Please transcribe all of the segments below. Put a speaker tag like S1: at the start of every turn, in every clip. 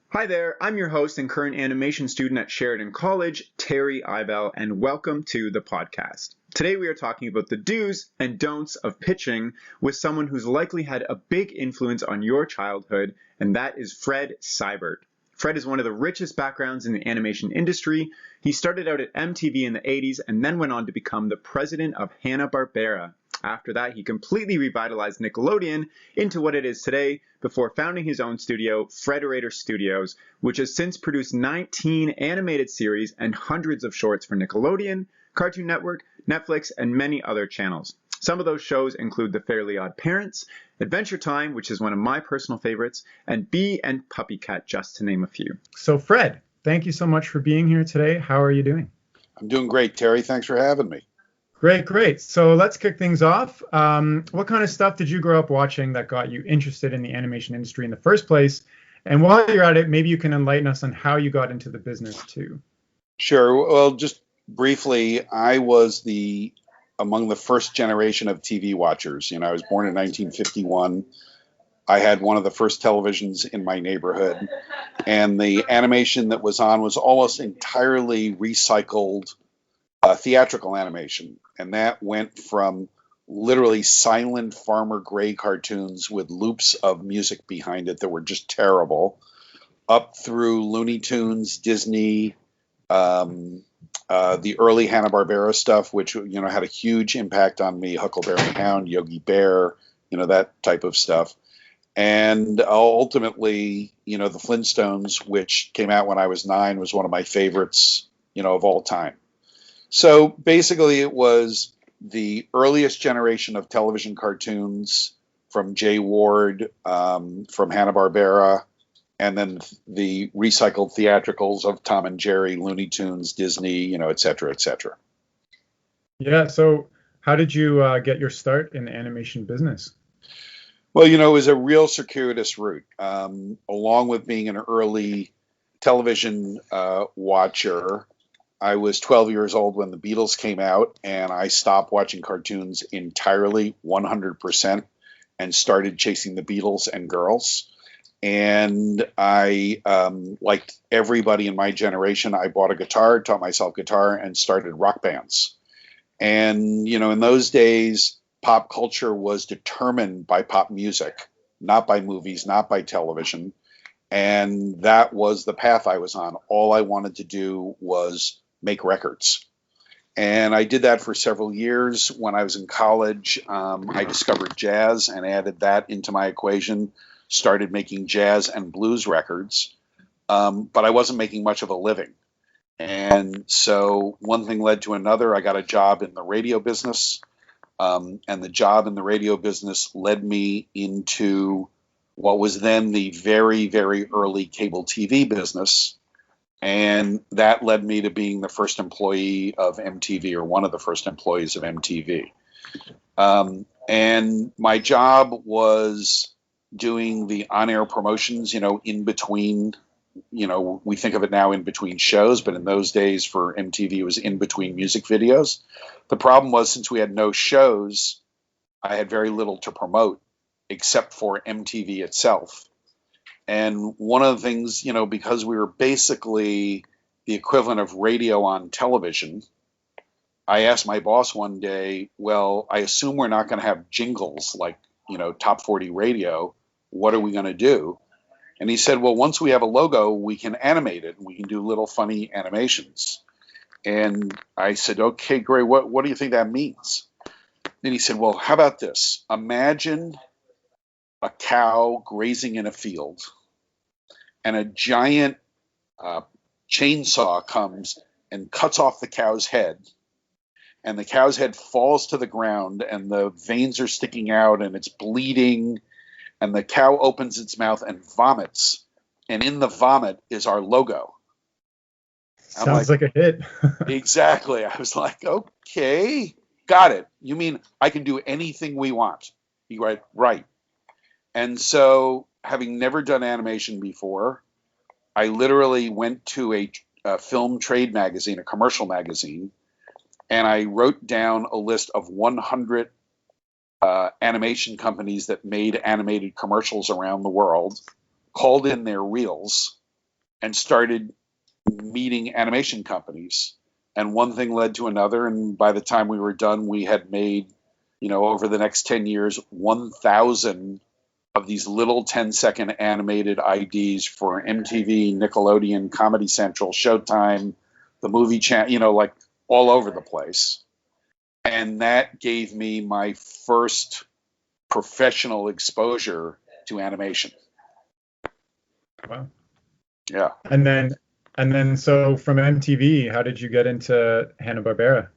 S1: Hi there, I'm your host and current animation student at Sheridan College, Terry Ibel, and welcome to the podcast. Today we are talking about the do's and don'ts of pitching with someone who's likely had a big influence on your childhood, and that is Fred Seibert. Fred is one of the richest backgrounds in the animation industry. He started out at MTV in the 80s and then went on to become the president of Hanna-Barbera. After that, he completely revitalized Nickelodeon into what it is today before founding his own studio, Frederator Studios, which has since produced 19 animated series and hundreds of shorts for Nickelodeon, Cartoon Network, Netflix, and many other channels. Some of those shows include The Fairly Odd Parents, Adventure Time, which is one of my personal favorites, and Bee and PuppyCat, just to name a few. So Fred, thank you so much for being here today. How are you doing?
S2: I'm doing great, Terry. Thanks for having me.
S1: Great. So let's kick things off. What kind of stuff did you grow up watching that got you interested in the animation industry in the first place? And while you're at it, maybe you can enlighten us on how you got into the business too.
S2: Sure. Well, just briefly, I was among the first generation of TV watchers. I was born in 1951. I had one of the first televisions in my neighborhood, and the animation that was on was almost entirely recycled theatrical animation. And that went from literally silent Farmer Gray cartoons with loops of music behind it that were just terrible, up through Looney Tunes, Disney, the early Hanna-Barbera stuff, which had a huge impact on me, Huckleberry Hound, Yogi Bear, that type of stuff. And ultimately, the Flintstones, which came out when I was 9, was one of my favorites, of all time. So basically, it was the earliest generation of television cartoons from Jay Ward, from Hanna-Barbera, and then the recycled theatricals of Tom and Jerry, Looney Tunes, Disney, et cetera, et cetera.
S1: Yeah. So how did you get your start in the animation business?
S2: Well, it was a real circuitous route. Along with being an early television watcher, I was 12 years old when the Beatles came out, and I stopped watching cartoons entirely, 100%, and started chasing the Beatles and girls. And I, like everybody in my generation, I bought a guitar, taught myself guitar, and started rock bands. And, in those days, pop culture was determined by pop music, not by movies, not by television. And that was the path I was on. All I wanted to do was make records. And I did that for several years. When I was in college, I discovered jazz and added that into my equation, started making jazz and blues records. But I wasn't making much of a living. And so one thing led to another. I got a job in the radio business. And the job in the radio business led me into what was then the very, very early cable TV business. And that led me to being the first employee of MTV, or one of the first employees of MTV. And my job was doing the on-air promotions, in between, we think of it now in between shows, but in those days for MTV, it was in between music videos. The problem was, since we had no shows, I had very little to promote except for MTV itself. And one of the things, because we were basically the equivalent of radio on television, I asked my boss one day, well, I assume we're not going to have jingles like, Top 40 radio. What are we going to do? And he said, well, once we have a logo, we can animate it and we can do little funny animations. And I said, okay, great. What do you think that means? And he said, well, how about this? Imagine a cow grazing in a field, and a giant chainsaw comes and cuts off the cow's head, and the cow's head falls to the ground, and the veins are sticking out, and it's bleeding, and the cow opens its mouth and vomits, and in the vomit is our logo.
S1: Sounds like a hit.
S2: Exactly. I was like, okay, got it. You mean I can do anything we want? He went, right. And so, having never done animation before, I literally went to a film trade magazine, a commercial magazine, and I wrote down a list of 100 animation companies that made animated commercials around the world, called in their reels, and started meeting animation companies. And one thing led to another. And by the time we were done, we had made, over the next 10 years, 1,000 of these little 10-second animated IDs for MTV, Nickelodeon, Comedy Central, Showtime, the movie channel, like all over the place. And that gave me my first professional exposure to animation.
S1: Wow.
S2: Yeah.
S1: And then so from MTV, how did you get into Hanna-Barbera?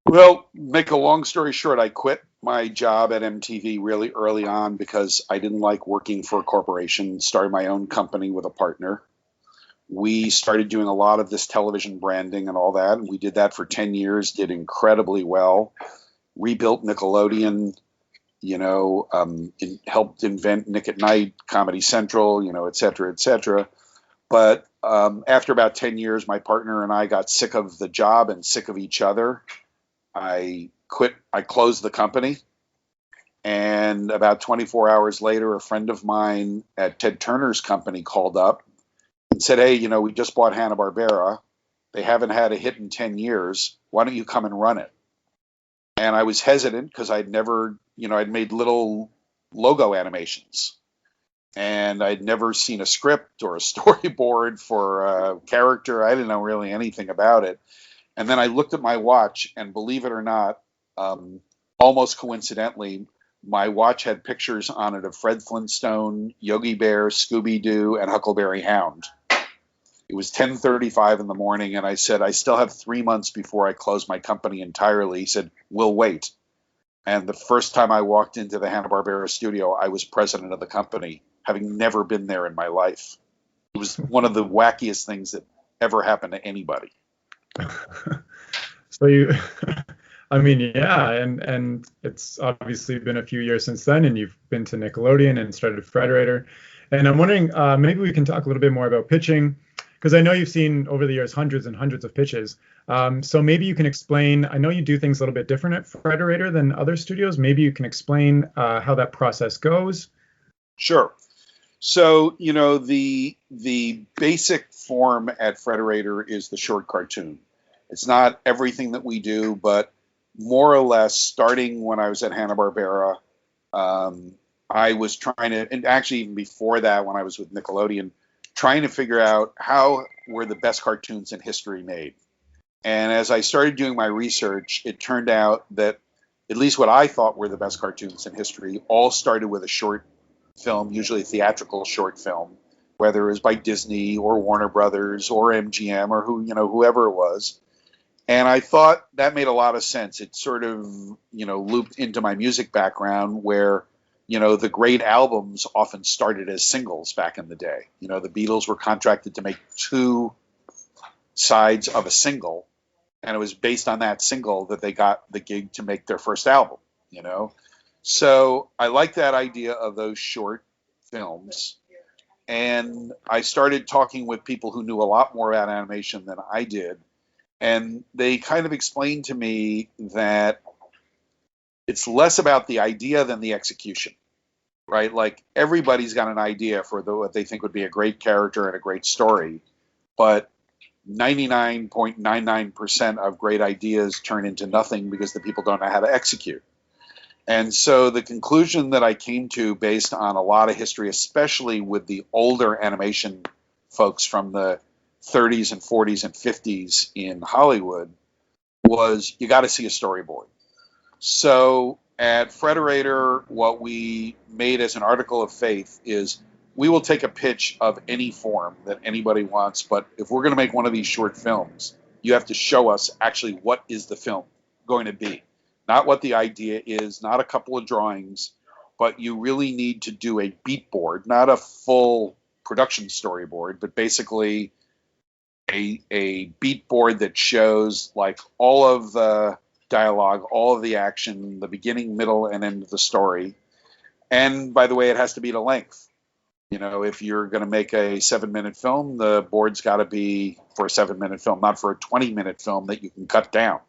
S2: Well, make a long story short, I quit my job at MTV really early on because I didn't like working for a corporation, started my own company with a partner. We started doing a lot of this television branding and all that, and we did that for 10 years, did incredibly well, rebuilt Nickelodeon, helped invent Nick at Night, Comedy Central, et cetera, et cetera. But after about 10 years, my partner and I got sick of the job and sick of each other. I quit. I closed the company. And about 24 hours later, a friend of mine at Ted Turner's company called up and said, hey, we just bought Hanna-Barbera. They haven't had a hit in 10 years. Why don't you come and run it? And I was hesitant because I'd never, I'd made little logo animations. And I'd never seen a script or a storyboard for a character. I didn't know really anything about it. And then I looked at my watch, and believe it or not, almost coincidentally, my watch had pictures on it of Fred Flintstone, Yogi Bear, Scooby-Doo, and Huckleberry Hound. It was 10:35 in the morning, and I said, I still have 3 months before I close my company entirely. He said, we'll wait. And the first time I walked into the Hanna-Barbera studio, I was president of the company, having never been there in my life. It was one of the wackiest things that ever happened to anybody.
S1: So you, I mean, yeah, and it's obviously been a few years since then, and you've been to Nickelodeon and started Frederator. And I'm wondering, maybe we can talk a little bit more about pitching, because I know you've seen over the years hundreds and hundreds of pitches. So maybe you can explain, I know you do things a little bit different at Frederator than other studios. Maybe you can explain how that process goes.
S2: Sure. So, the basic form at Frederator is the short cartoon. It's not everything that we do, but more or less, starting when I was at Hanna-Barbera, I was trying to, and actually even before that, when I was with Nickelodeon, trying to figure out how were the best cartoons in history made. And as I started doing my research, it turned out that at least what I thought were the best cartoons in history all started with a short film, usually a theatrical short film, whether it was by Disney or Warner Brothers or MGM or whoever it was. And I thought that made a lot of sense. It sort of, looped into my music background where, the great albums often started as singles back in the day. The Beatles were contracted to make 2 sides of a single, and it was based on that single that they got the gig to make their first album, So I like that idea of those short films. And I started talking with people who knew a lot more about animation than I did. And they kind of explained to me that it's less about the idea than the execution, right? Like everybody's got an idea for what they think would be a great character and a great story, but 99.99% of great ideas turn into nothing because the people don't know how to execute. And so the conclusion that I came to, based on a lot of history, especially with the older animation folks from the 30s and 40s and 50s in Hollywood, was you got to see a storyboard. So at Frederator, what we made as an article of faith is we will take a pitch of any form that anybody wants, but if we're going to make one of these short films, you have to show us actually what is the film going to be. Not what the idea is, not a couple of drawings, but you really need to do a beat board, not a full production storyboard, but basically a beat board that shows like all of the dialogue, all of the action, the beginning, middle, and end of the story. And by the way, it has to be to length. If you're going to make a 7-minute film, the board's got to be for a 7-minute film, not for a 20-minute film that you can cut down.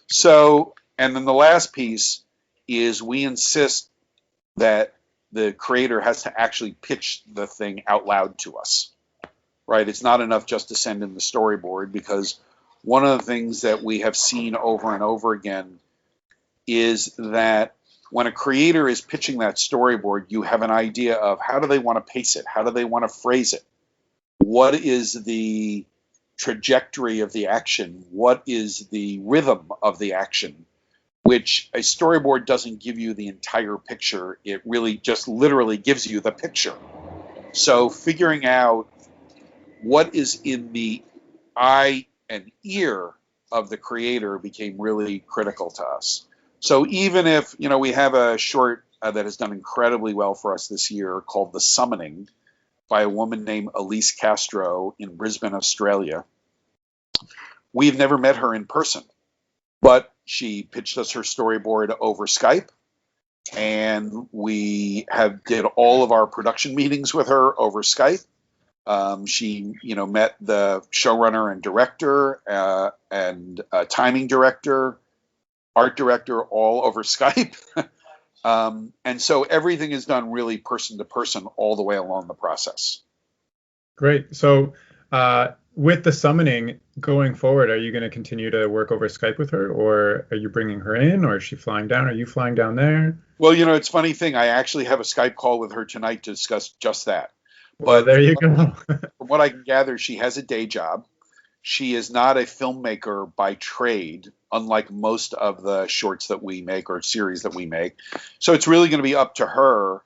S2: So, and then the last piece is we insist that the creator has to actually pitch the thing out loud to us, right? It's not enough just to send in the storyboard, because one of the things that we have seen over and over again is that when a creator is pitching that storyboard, you have an idea of how do they want to pace it? How do they want to phrase it? What is the trajectory of the action? What is the rhythm of the action? Which a storyboard doesn't give you the entire picture. It really just literally gives you the picture. So figuring out what is in the eye and ear of the creator became really critical to us. So even if, we have a short that has done incredibly well for us this year called The Summoning by a woman named Elise Castro in Brisbane, Australia. We've never met her in person, but she pitched us her storyboard over Skype, and we did all of our production meetings with her over Skype. She, met the showrunner and director and timing director, art director, all over Skype. And so everything is done really person to person all the way along the process.
S3: Great. So with The Summoning going forward, are you going to continue to work over Skype with her, or are you bringing her in, or is she flying down? Are you flying down there?
S2: Well, it's a funny thing. I actually have a Skype call with her tonight to discuss just that.
S3: Well, there you go.
S2: From what I can gather, she has a day job. She is not a filmmaker by trade, unlike most of the shorts that we make or series that we make. So it's really going to be up to her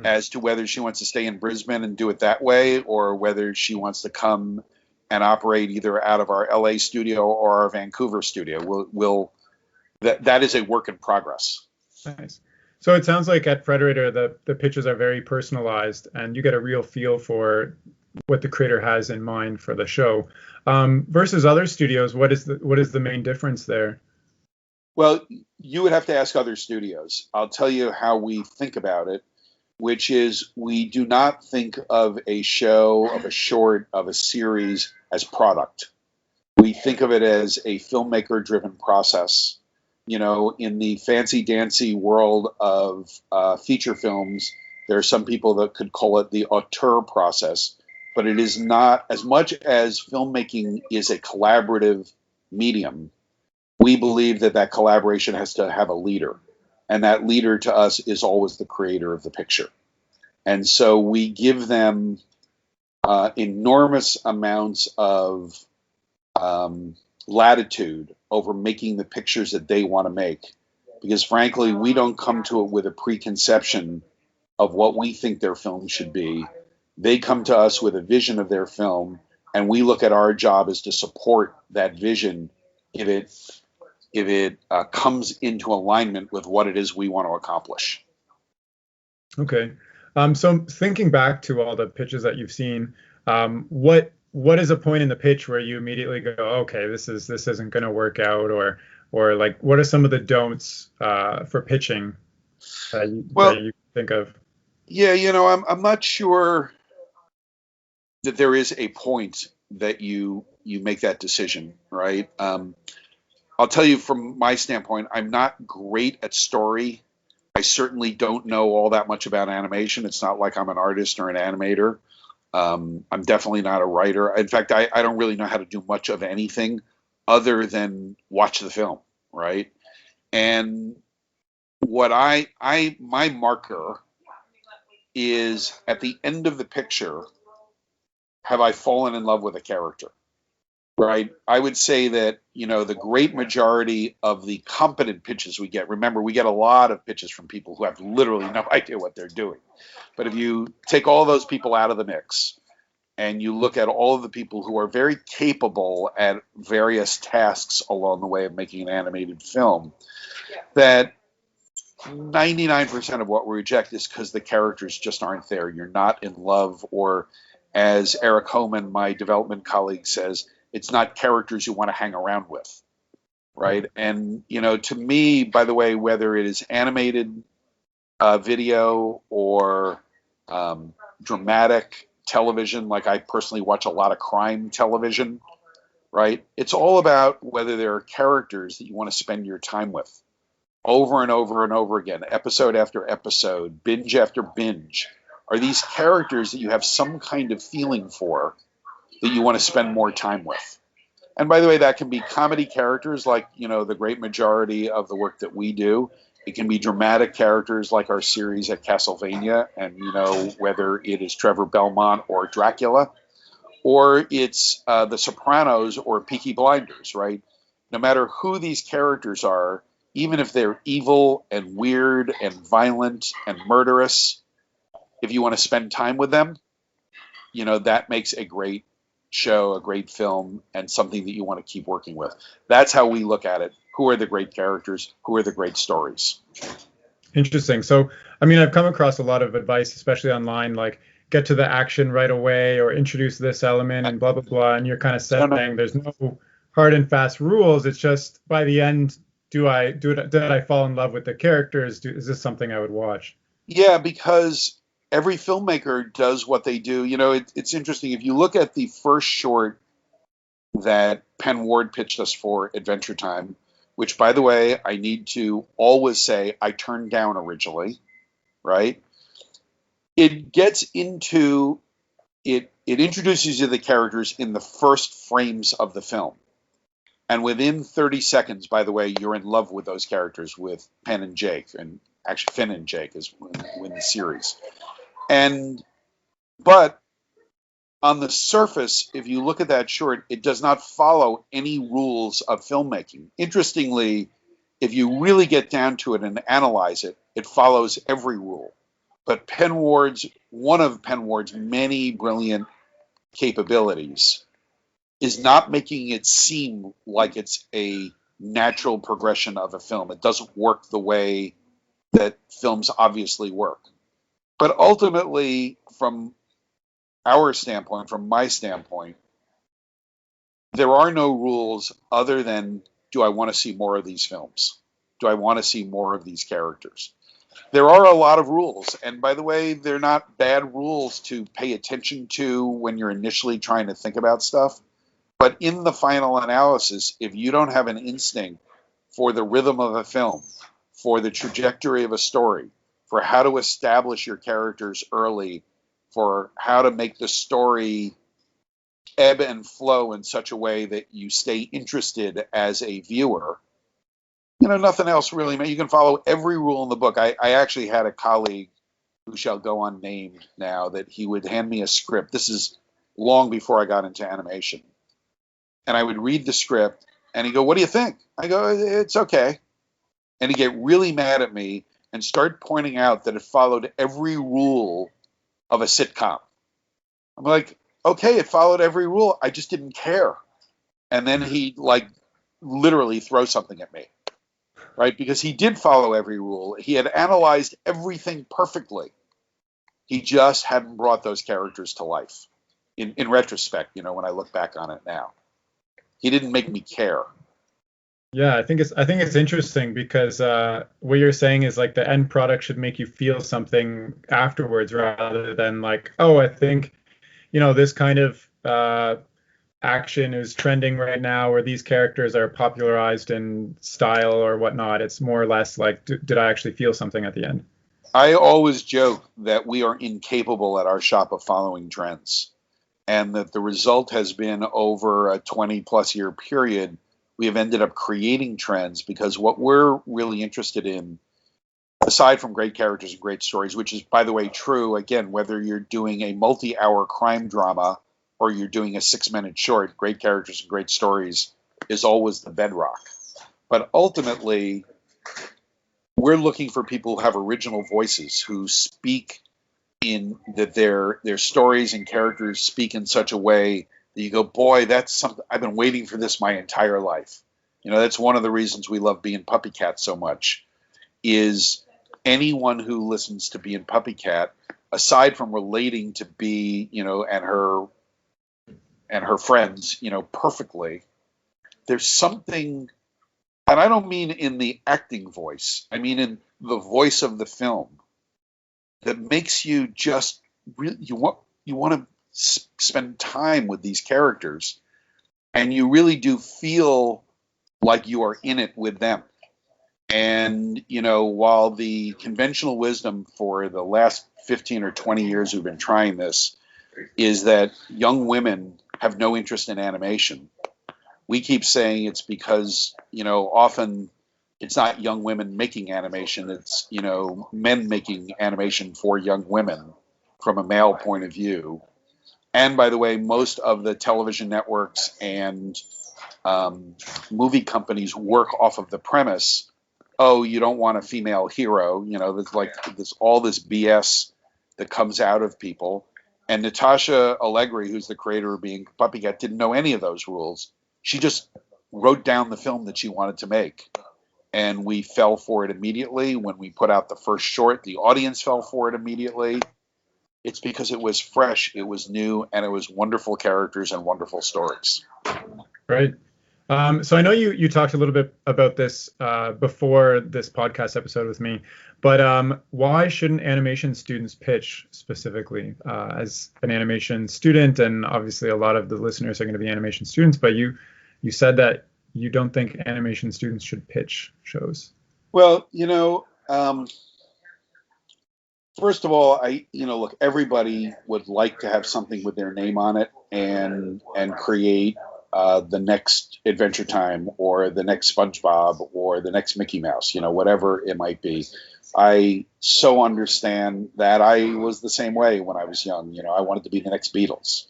S2: as to whether she wants to stay in Brisbane and do it that way, or whether she wants to come and operate either out of our LA studio or our Vancouver studio. That is a work in progress.
S3: Nice. So it sounds like at Frederator, the pitches are very personalized, and you get a real feel for what the creator has in mind for the show. Versus other studios, what is the main difference there?
S2: Well, you would have to ask other studios. I'll tell you how we think about it, which is we do not think of a show, of a short, of a series as product. We think of it as a filmmaker-driven process. In the fancy-dancy world of feature films, there are some people that could call it the auteur process, but it is not. As much as filmmaking is a collaborative medium, we believe that collaboration has to have a leader, and that leader to us is always the creator of the picture. And so we give them enormous amounts of latitude over making the pictures that they want to make, because frankly, we don't come to it with a preconception of what we think their film should be. They come to us with a vision of their film, and we look at our job as to support that vision if it comes into alignment with what it is we want to accomplish.
S3: Okay. So thinking back to all the pitches that you've seen, what is a point in the pitch where you immediately go, okay, this isn't going to work out, or like, what are some of the don'ts for pitching that you think of?
S2: Yeah, I'm not sure that there is a point that you make that decision, right? I'll tell you from my standpoint, I'm not great at story. I certainly don't know all that much about animation. It's not like I'm an artist or an animator. I'm definitely not a writer. In fact, I don't really know how to do much of anything other than watch the film, right? And what my marker is at the end of the picture, have I fallen in love with a character, right? I would say that, the great majority of the competent pitches we get, remember, we get a lot of pitches from people who have literally no idea what they're doing. But if you take all those people out of the mix and you look at all of the people who are very capable at various tasks along the way of making an animated film, that 99% of what we reject is because the characters just aren't there. You're not in love, or as Eric Homan, my development colleague, says, it's not characters you want to hang around with, right? And, to me, by the way, whether it is animated video or dramatic television, like I personally watch a lot of crime television, right? It's all about whether there are characters that you want to spend your time with. over and over and over again, episode after episode, binge after binge, are these characters that you have some kind of feeling for that you want to spend more time with. And by the way, that can be comedy characters like, the great majority of the work that we do. It can be dramatic characters like our series at Castlevania, and, whether it is Trevor Belmont or Dracula, or it's The Sopranos or Peaky Blinders, right? No matter who these characters are, even if they're evil and weird and violent and murderous, if you want to spend time with them, that makes a great show, a great film, and something that you want to keep working with. That's how we look at it. Who are the great characters? Who are the great stories?
S3: Interesting. So, I've come across a lot of advice, especially online, like get to the action right away or introduce this element and blah, blah, blah. And you're kind of saying there's no hard and fast rules. It's just by the end, did I fall in love with the characters? Is this something I would watch?
S2: Yeah, because every filmmaker does what they do. It's interesting. If you look at the first short that Penn Ward pitched us for Adventure Time, which, by the way, I need to always say I turned down originally, right? It gets into it. It introduces you to the characters in the first frames of the film. And within 30 seconds, by the way, you're in love with those characters, with Penn and Jake, and actually Finn and Jake is in the series. But on the surface, if you look at that short, it does not follow any rules of filmmaking. Interestingly, if you really get down to it and analyze it, it follows every rule. But one of Penn Ward's many brilliant capabilities is not making it seem like it's a natural progression of a film. It doesn't work the way that films obviously work. But ultimately, from our standpoint, from my standpoint, there are no rules other than, do I want to see more of these films? Do I want to see more of these characters? There are a lot of rules. And by the way, they're not bad rules to pay attention to when you're initially trying to think about stuff. But in the final analysis, if you don't have an instinct for the rhythm of a film, for the trajectory of a story, for how to establish your characters early, for how to make the story ebb and flow in such a way that you stay interested as a viewer, nothing else really. You can follow every rule in the book. I actually had a colleague who shall go unnamed now, that he would hand me a script. This is long before I got into animation. And I would read the script, and he'd go, "What do you think?" I go, "It's okay." And he'd get really mad at me and start pointing out that it followed every rule of a sitcom. I'm like, okay, it followed every rule. I just didn't care. And then he'd literally throw something at me, right? Because he did follow every rule. He had analyzed everything perfectly. He just hadn't brought those characters to life. In retrospect, when I look back on it now. He didn't make me care.
S3: Yeah, I think it's interesting because what you're saying is like the end product should make you feel something afterwards, rather than like, oh, I think, this kind of action is trending right now, or these characters are popularized in style or whatnot. It's more or less like, did I actually feel something at the end?
S2: I always joke that we are incapable at our shop of following trends, and that the result has been, over a 20-plus year period, we have ended up creating trends, because what we're really interested in, aside from great characters and great stories, which is, by the way, true, again, whether you're doing a multi-hour crime drama or you're doing a 6-minute short, great characters and great stories is always the bedrock. But ultimately, we're looking for people who have original voices, who speak in that their stories and characters speak in such a way that you go, boy, that's something, I've been waiting for this my entire life. That's one of the reasons we love Bee PuppyCat so much, is anyone who listens to Bee PuppyCat, aside from relating to Bee, and her friends, perfectly, there's something, and I don't mean in the acting voice, I mean in the voice of the film, that makes you just really, you want to spend time with these characters, and you really do feel like you are in it with them. And, while the conventional wisdom for the last 15 or 20 years we've been trying this is that young women have no interest in animation, we keep saying it's because, often it's not young women making animation, it's, men making animation for young women from a male point of view. And by the way, most of the television networks and movie companies work off of the premise, oh, you don't want a female hero. There's all this BS that comes out of people. And Natasha Allegri, who's the creator of Being PuppyCat, didn't know any of those rules. She just wrote down the film that she wanted to make. And we fell for it immediately. When we put out the first short, the audience fell for it immediately. It's because it was fresh, it was new, and it was wonderful characters and wonderful stories.
S3: Right. So I know you talked a little bit about this before this podcast episode with me, but why shouldn't animation students pitch specifically? As an animation student, and obviously a lot of the listeners are going to be animation students, but you said that you don't think animation students should pitch shows.
S2: Well, first of all, look, everybody would like to have something with their name on it and create the next Adventure Time or the next SpongeBob or the next Mickey Mouse, whatever it might be. I so understand that. I was the same way when I was young. I wanted to be the next Beatles.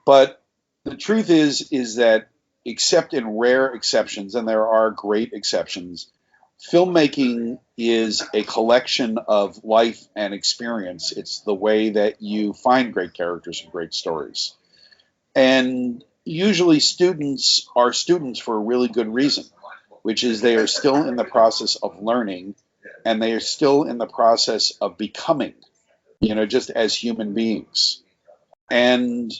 S2: But the truth is that, except in rare exceptions, and there are great exceptions, filmmaking is a collection of life and experience. It's the way that you find great characters and great stories. And usually students are students for a really good reason, which is they are still in the process of learning, and they are still in the process of becoming, just as human beings. And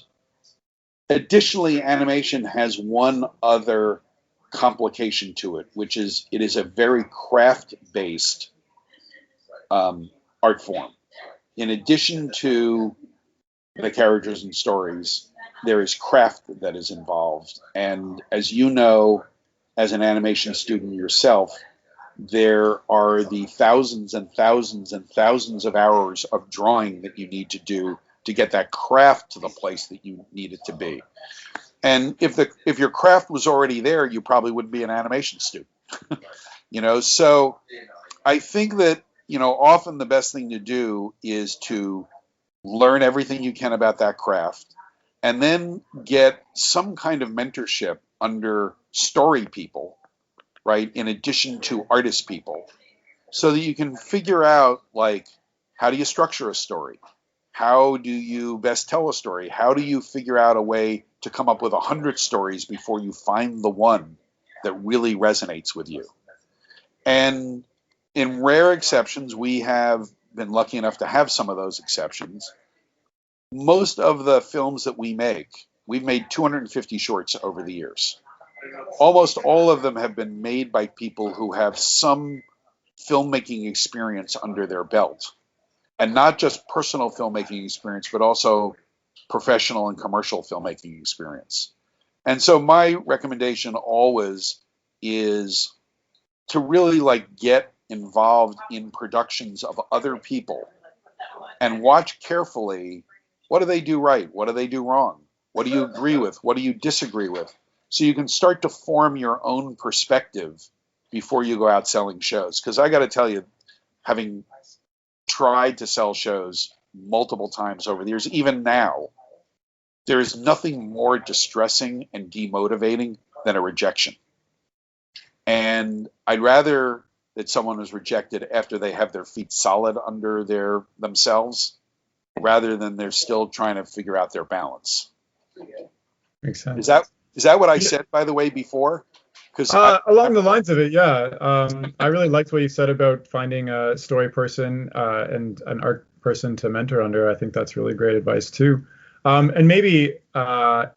S2: additionally, animation has one other complication to it, which is it is a very craft-based art form. In addition to the characters and stories, there is craft that is involved. And as you know, as an animation student yourself, there are the thousands and thousands and thousands of hours of drawing that you need to do to get that craft to the place that you need it to be. And if your craft was already there, you probably wouldn't be an animation student. So I think that, often the best thing to do is to learn everything you can about that craft, and then get some kind of mentorship under story people, right, in addition to artist people, so that you can figure out, like, how do you structure a story? How do you best tell a story? How do you figure out a way to come up with 100 stories before you find the one that really resonates with you? And in rare exceptions, we have been lucky enough to have some of those exceptions. Most of the films that we make, we've made 250 shorts over the years. Almost all of them have been made by people who have some filmmaking experience under their belt. And not just personal filmmaking experience, but also professional and commercial filmmaking experience. And so my recommendation always is to really get involved in productions of other people and watch carefully, what do they do right? What do they do wrong? What do you agree with? What do you disagree with? So you can start to form your own perspective before you go out selling shows. Because I got to tell you, having tried to sell shows multiple times over the years, even now, there is nothing more distressing and demotivating than a rejection. And I'd rather that someone is rejected after they have their feet solid under themselves, rather than they're still trying to figure out their balance.
S3: Makes sense.
S2: Is that what I said, by the way, before?
S3: Along the lines of it, yeah. I really liked what you said about finding a story person and an art person to mentor under. I think that's really great advice too. And maybe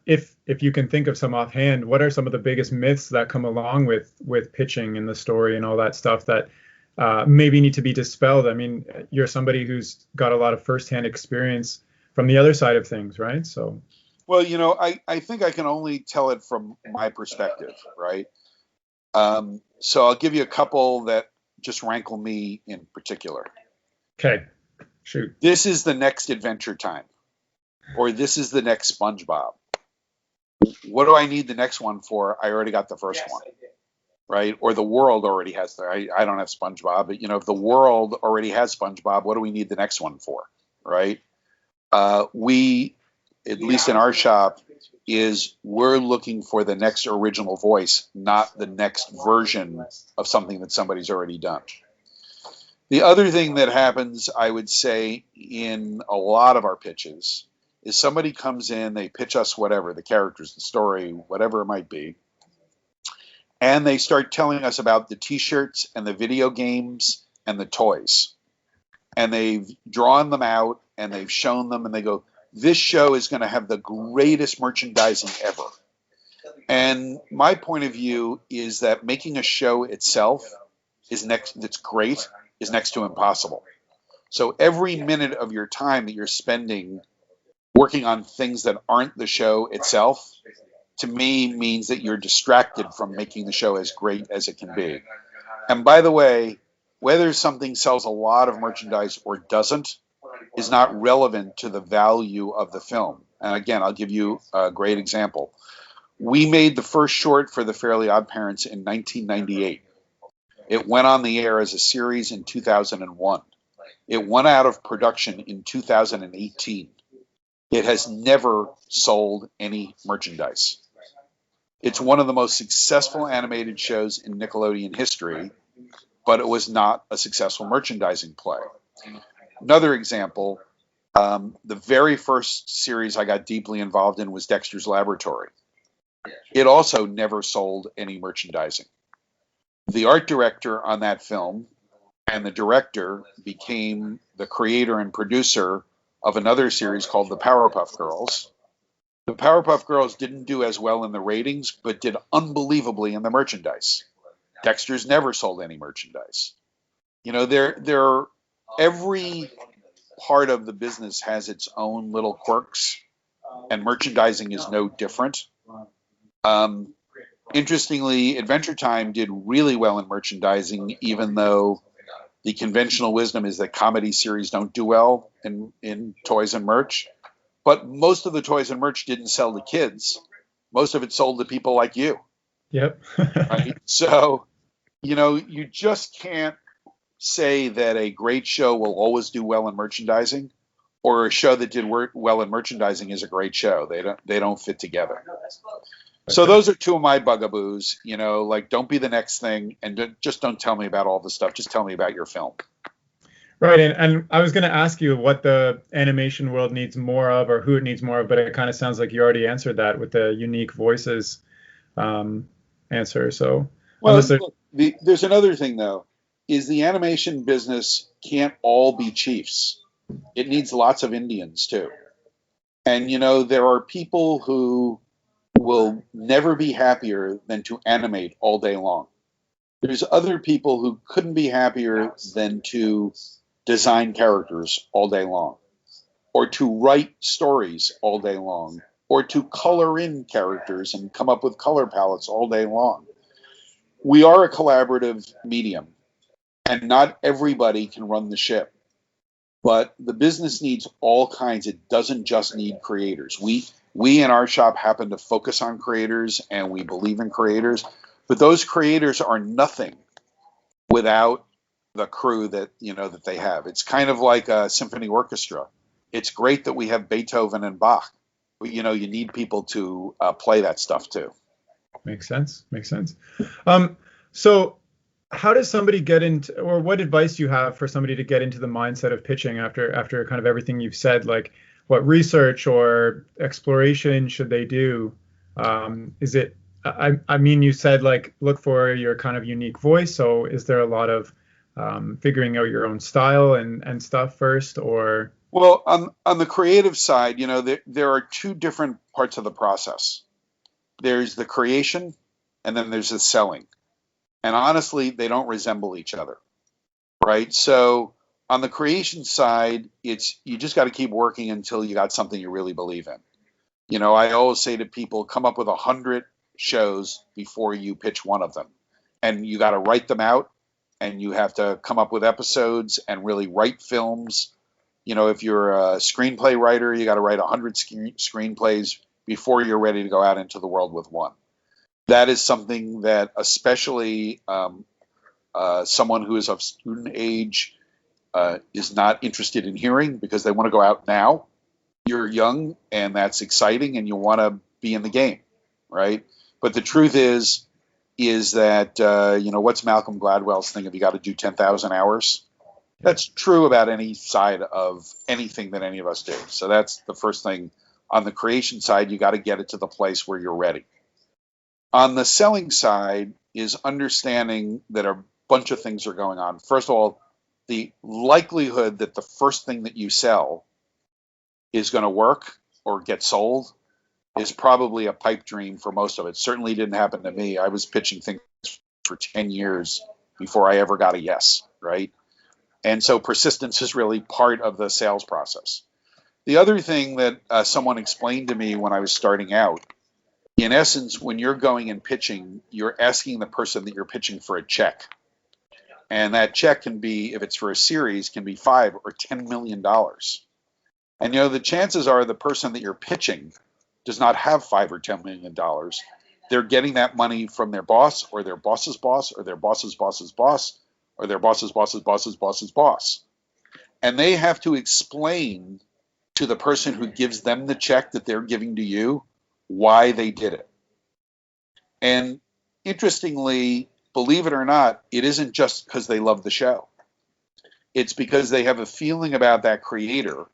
S3: if you can think of some offhand, what are some of the biggest myths that come along with pitching in the story and all that stuff that maybe need to be dispelled? I mean, you're somebody who's got a lot of firsthand experience from the other side of things, right? So.
S2: Well, I think I can only tell it from my perspective, right? So I'll give you a couple that just rankle me in particular.
S3: Okay, shoot.
S2: This is the next Adventure Time, or this is the next SpongeBob. What do I need the next one for? I already got the first one, right? Or the world already has I don't have SpongeBob, but if the world already has SpongeBob, what do we need the next one for, right? We, at least in our shop, we're looking for the next original voice, not the next version of something that somebody's already done. The other thing that happens, I would say, in a lot of our pitches is somebody comes in, they pitch us whatever, the characters, the story, whatever it might be, and they start telling us about the t-shirts and the video games and the toys. And they've drawn them out and they've shown them and they go, this show is going to have the greatest merchandising ever. And my point of view is that making a show itself that's great is next to impossible. So every minute of your time that you're spending working on things that aren't the show itself, to me, means that you're distracted from making the show as great as it can be. And by the way, whether something sells a lot of merchandise or doesn't is not relevant to the value of the film. And again, I'll give you a great example. We made the first short for the Fairly Odd Parents in 1998. It went on the air as a series in 2001. It went out of production in 2018. It has never sold any merchandise. It's one of the most successful animated shows in Nickelodeon history, but it was not a successful merchandising play. Another example, the very first series I got deeply involved in was Dexter's Laboratory. It also never sold any merchandising. The art director on that film and the director became the creator and producer of another series called The Powerpuff Girls. The Powerpuff Girls didn't do as well in the ratings, but did unbelievably in the merchandise. Dexter's never sold any merchandise. Every part of the business has its own little quirks, and merchandising is no different. Interestingly, Adventure Time did really well in merchandising, even though the conventional wisdom is that comedy series don't do well in toys and merch. But most of the toys and merch didn't sell to kids. Most of it sold to people like you.
S3: Yep.
S2: Right? So, you just can't say that a great show will always do well in merchandising, or a show that did well in merchandising is a great show. They don't fit together. So those are two of my bugaboos. Like, don't be the next thing, and just don't tell me about all the stuff. Just tell me about your film.
S3: Right, and I was going to ask you what the animation world needs more of, or who it needs more of, but it kind of sounds like you already answered that with the unique voices answer. So,
S2: well, there's another thing though, is the animation business can't all be chiefs. It needs lots of Indians too. And there are people who will never be happier than to animate all day long. There's other people who couldn't be happier than to design characters all day long, or to write stories all day long, or to color in characters and come up with color palettes all day long. We are a collaborative medium, and not everybody can run the ship. But the business needs all kinds. It doesn't just need creators. We in our shop happen to focus on creators, and we believe in creators. But those creators are nothing without the crew that they have. It's kind of like a symphony orchestra. It's great that we have Beethoven and Bach, but you need people to play that stuff too.
S3: Makes sense. So how does somebody get into, or what advice do you have for somebody to get into the mindset of pitching after kind of everything you've said? Like, what research or exploration should they do? Is it, I mean, you said like look for your kind of unique voice. So is there a lot of figuring out your own style and stuff first, or?
S2: Well, on the creative side, there are two different parts of the process. There's the creation, and then there's the selling. And honestly, they don't resemble each other, right? So on the creation side, you just got to keep working until you got something you really believe in. I always say to people, come up with 100 shows before you pitch one of them. and you got to write them out, and you have to come up with episodes and really write films. You know, if you're a screenplay writer, you got to write 100 screenplays before you're ready to go out into the world with one. That is something that especially someone who is of student age is not interested in hearing, because they want to go out now. You're young, and that's exciting, and you want to be in the game, right? But the truth is that, what's Malcolm Gladwell's thing? Have you got to do 10,000 hours? That's true about any side of anything that any of us do. So that's the first thing. On the creation side, you got to get it to the place where you're ready. On the selling side is understanding that a bunch of things are going on. First of all, the likelihood that the first thing that you sell is going to work or get sold is probably a pipe dream for most of it. Certainly didn't happen to me. I was pitching things for 10 years before I ever got a yes, right? And so persistence is really part of the sales process. The other thing that someone explained to me when I was starting out, in essence, when you're going and pitching, you're asking the person that you're pitching for a check. And that check can be, if it's for a series, can be $5 or $10 million. And, the chances are the person that you're pitching does not have $5 or $10 million. They're getting that money from their boss, or their boss's boss, or their boss's boss's boss, or their boss's boss's boss's boss's boss. And they have to explain to the person who gives them the check that they're giving to you why they did it. And interestingly, believe it or not, it isn't just because they love the show. It's because they have a feeling about that creator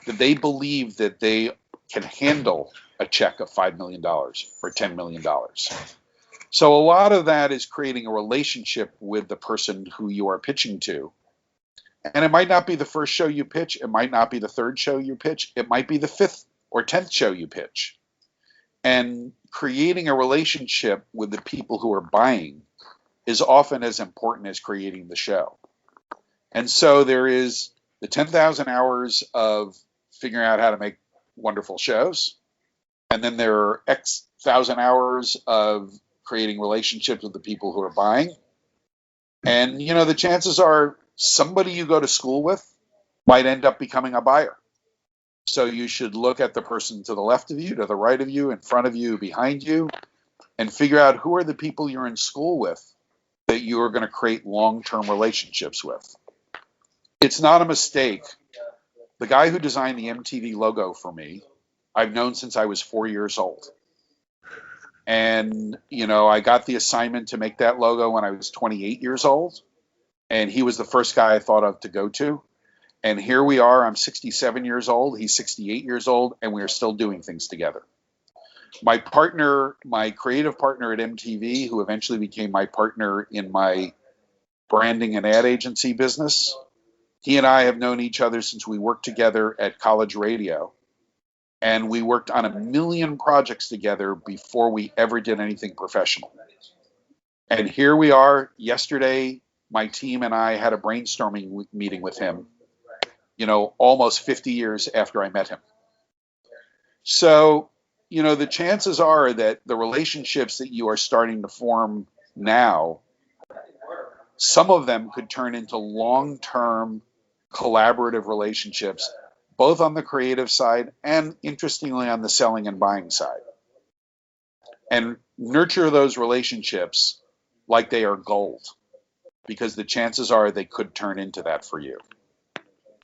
S2: that they believe that they can handle a check of $5 million or $10 million. So a lot of that is creating a relationship with the person who you are pitching to. And it might not be the first show you pitch. It might not be the third show you pitch. It might be the 5th or 10th show you pitch. And creating a relationship with the people who are buying is often as important as creating the show. And so there is the 10,000 hours of figuring out how to make wonderful shows. And then there are X thousand hours of creating relationships with the people who are buying. And, the chances are somebody you go to school with might end up becoming a buyer. So you should look at the person to the left of you, to the right of you, in front of you, behind you, and figure out who are the people you're in school with that you are going to create long-term relationships with. It's not a mistake. The guy who designed the MTV logo for me, I've known since I was 4 years old. And, I got the assignment to make that logo when I was 28 years old. And he was the first guy I thought of to go to. And here we are. I'm 67 years old. He's 68 years old. And we are still doing things together. My partner, my creative partner at MTV, who eventually became my partner in my branding and ad agency business, he and I have known each other since we worked together at college radio. And we worked on 1 million projects together before we ever did anything professional. And here we are. Yesterday, my team and I had a brainstorming meeting with him, almost 50 years after I met him. So, the chances are that the relationships that you are starting to form now, some of them could turn into long-term collaborative relationships, both on the creative side and, interestingly, on the selling and buying side. And nurture those relationships like they are gold, because the chances are they could turn into that for you.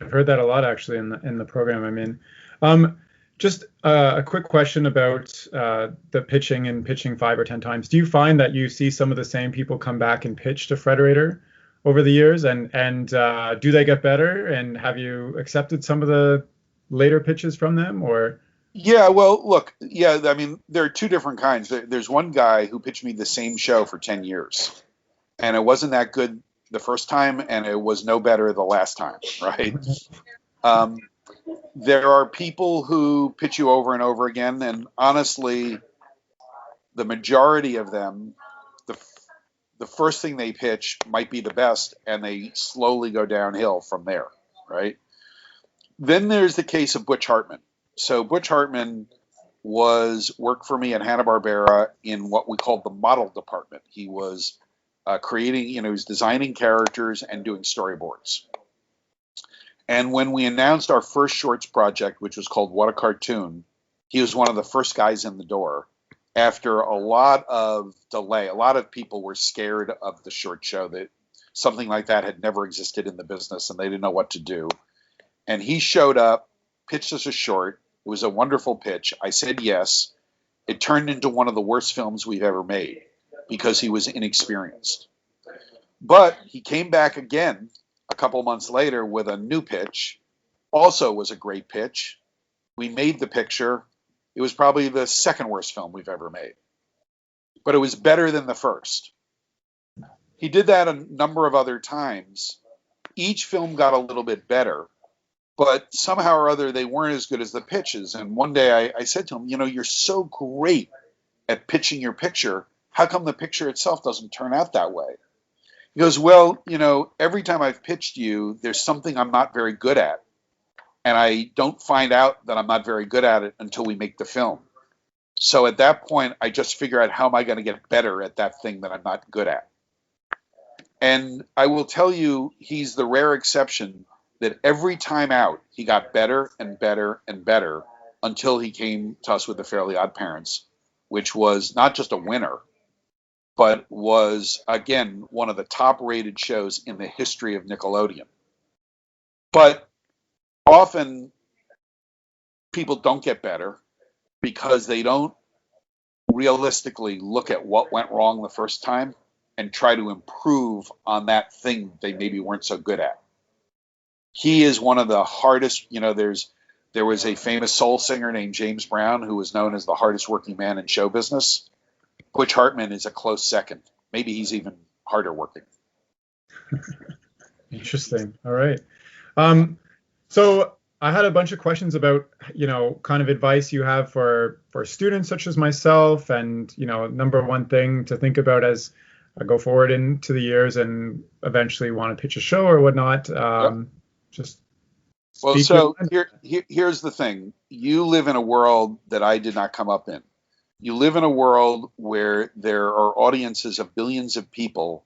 S3: I've heard that a lot, actually, in the program I'm in. Just a quick question about the pitching and pitching 5 or 10 times. Do you find that you see some of the same people come back and pitch to Frederator over the years, and do they get better? And have you accepted some of the later pitches from them, or?
S2: Yeah, well, look, there are two different kinds. There's one guy who pitched me the same show for 10 years, and it wasn't that good the first time, and it was no better the last time, right? There are people who pitch you over and over again, and honestly, the majority of them, the first thing they pitch might be the best, and they slowly go downhill from there, right? Then there's the case of Butch Hartman. So Butch Hartman worked for me at Hanna-Barbera in what we called the model department. He was creating, he was designing characters and doing storyboards. And when we announced our first shorts project, which was called What a Cartoon, he was one of the first guys in the door. After a lot of delay, a lot of people were scared of the short show, that something like that had never existed in the business and they didn't know what to do. And he showed up, pitched us a short. It was a wonderful pitch. I said yes. It turned into one of the worst films we've ever made because he was inexperienced. But he came back again a couple months later with a new pitch. Also was a great pitch. We made the picture. It was probably the second worst film we've ever made, but it was better than the first. He did that a number of other times. Each film got a little bit better, but somehow or other they weren't as good as the pitches. And one day I said to him, you're so great at pitching your picture. How come the picture itself doesn't turn out that way? He goes, well, every time I've pitched you, there's something I'm not very good at. And I don't find out that I'm not very good at it until we make the film. So at that point, I just figure out how am I going to get better at that thing that I'm not good at. And I will tell you, he's the rare exception that every time out, he got better and better and better until he came to us with The Fairly Odd Parents, which was not just a winner, but was, again, one of the top-rated shows in the history of Nickelodeon. But often people don't get better because they don't realistically look at what went wrong the first time and try to improve on that thing they maybe weren't so good at. He is one of the hardest, there was a famous soul singer named James Brown who was known as the hardest working man in show business. Butch Hartman is a close second. Maybe he's even harder working.
S3: Interesting. All right. So I had a bunch of questions about, kind of advice you have for students such as myself, and, number one thing to think about as I go forward into the years and eventually want to pitch a show or whatnot.
S2: Yep.
S3: Just
S2: well, so here's the thing. You live in a world that I did not come up in. You live in a world where there are audiences of billions of people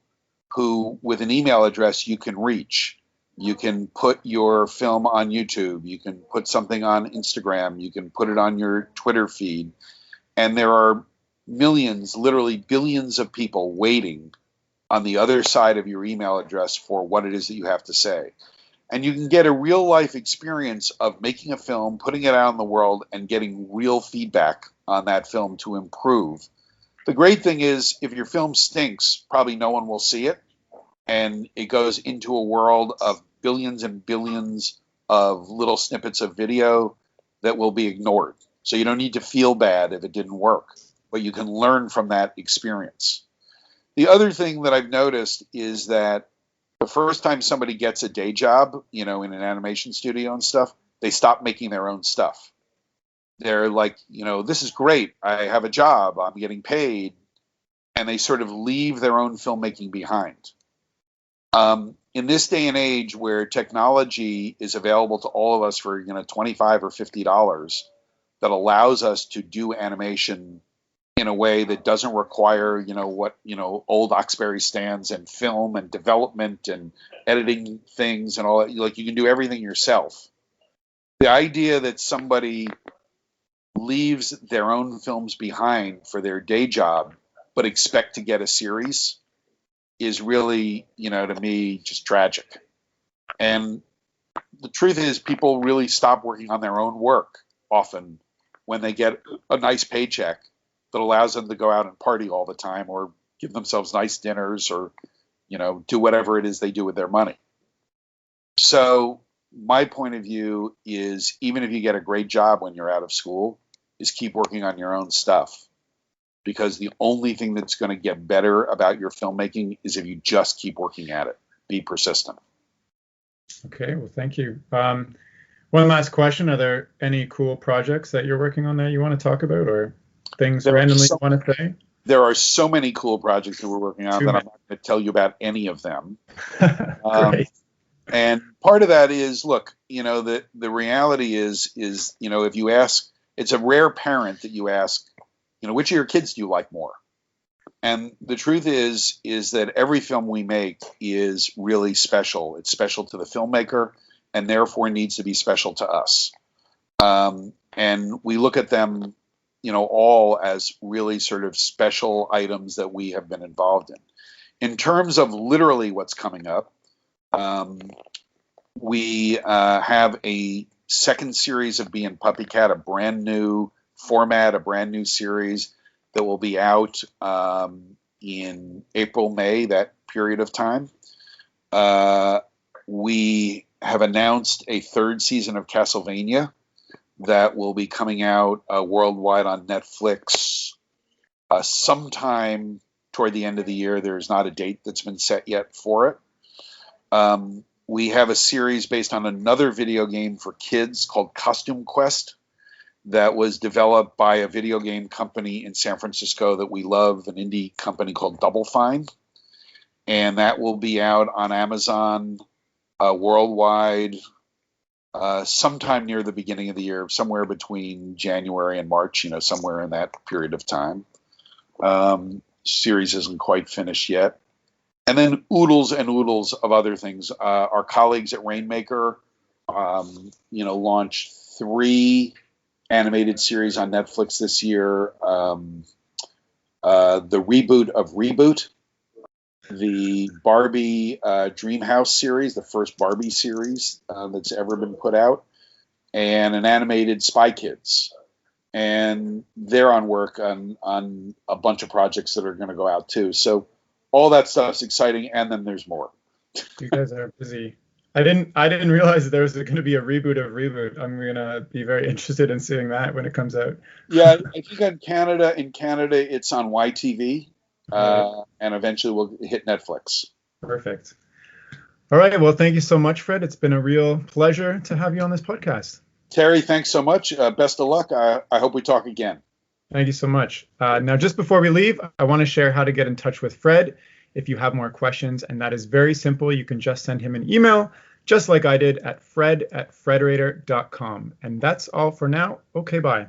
S2: who, with an email address, you can reach. You can put your film on YouTube. You can put something on Instagram. You can put it on your Twitter feed. And there are millions, literally billions of people waiting on the other side of your email address for what it is that you have to say. And you can get a real life experience of making a film, putting it out in the world, and getting real feedback on that film to improve. The great thing is, if your film stinks, probably no one will see it. And it goes into a world of billions and billions of little snippets of video that will be ignored. So you don't need to feel bad if it didn't work, but you can learn from that experience. The other thing that I've noticed is that the first time somebody gets a day job, in an animation studio and stuff, they stop making their own stuff. They're like, this is great. I have a job. I'm getting paid. And they sort of leave their own filmmaking behind. In this day and age where technology is available to all of us for, $25 or $50, that allows us to do animation in a way that doesn't require, old Oxbury stands and film and development and editing things and all that. Like, you can do everything yourself. The idea that somebody leaves their own films behind for their day job, but expect to get a series is really, to me, just tragic. And the truth is, people really stop working on their own work often when they get a nice paycheck that allows them to go out and party all the time or give themselves nice dinners or, do whatever it is they do with their money. So my point of view is, even if you get a great job when you're out of school, is keep working on your own stuff. Because the only thing that's going to get better about your filmmaking is if you just keep working at it. Be persistent.
S3: Okay, well, thank you. One last question. Are there any cool projects that you're working on that you want to talk about, or things randomly you want to say?
S2: There are so many cool projects that we're working on that I'm not going to tell you about any of them.
S3: Great.
S2: And part of that is, look, the reality is, if you ask, it's a rare parent that you ask, which of your kids do you like more? And the truth is that every film we make is really special. It's special to the filmmaker, and therefore needs to be special to us. And we look at them, all as really sort of special items that we have been involved in. In terms of literally what's coming up, we have a second series of Bee and PuppyCat, a brand new format, a brand new series that will be out in April, May, that period of time. We have announced a third season of Castlevania that will be coming out worldwide on Netflix sometime toward the end of the year. There's not a date that's been set yet for it. We have a series based on another video game for kids called Costume Quest that was developed by a video game company in San Francisco that we love, an indie company called Double Fine. And that will be out on Amazon worldwide sometime near the beginning of the year, somewhere between January and March, somewhere in that period of time. Series isn't quite finished yet. And then oodles and oodles of other things. Our colleagues at Rainmaker, launched 3 animated series on Netflix this year. The reboot of Reboot, the Barbie Dreamhouse series, the first Barbie series that's ever been put out, and an animated Spy Kids. And they're on work on a bunch of projects that are going to go out too. So all that stuff's exciting, and then there's more.
S3: You guys are busy. I didn't realize that there was going to be a reboot of Reboot. I'm going to be very interested in seeing that when it comes out.
S2: Yeah, I think in Canada it's on YTV, and eventually we'll hit Netflix.
S3: Perfect. All right. Well, thank you so much, Fred. It's been a real pleasure to have you on this podcast.
S2: Terry, thanks so much. Best of luck. I hope we talk again.
S3: Thank you so much. Now, just before we leave, I want to share how to get in touch with Fred if you have more questions, and that is very simple. You can just send him an email, just like I did, at fred@frederator.com. And that's all for now. Okay, bye.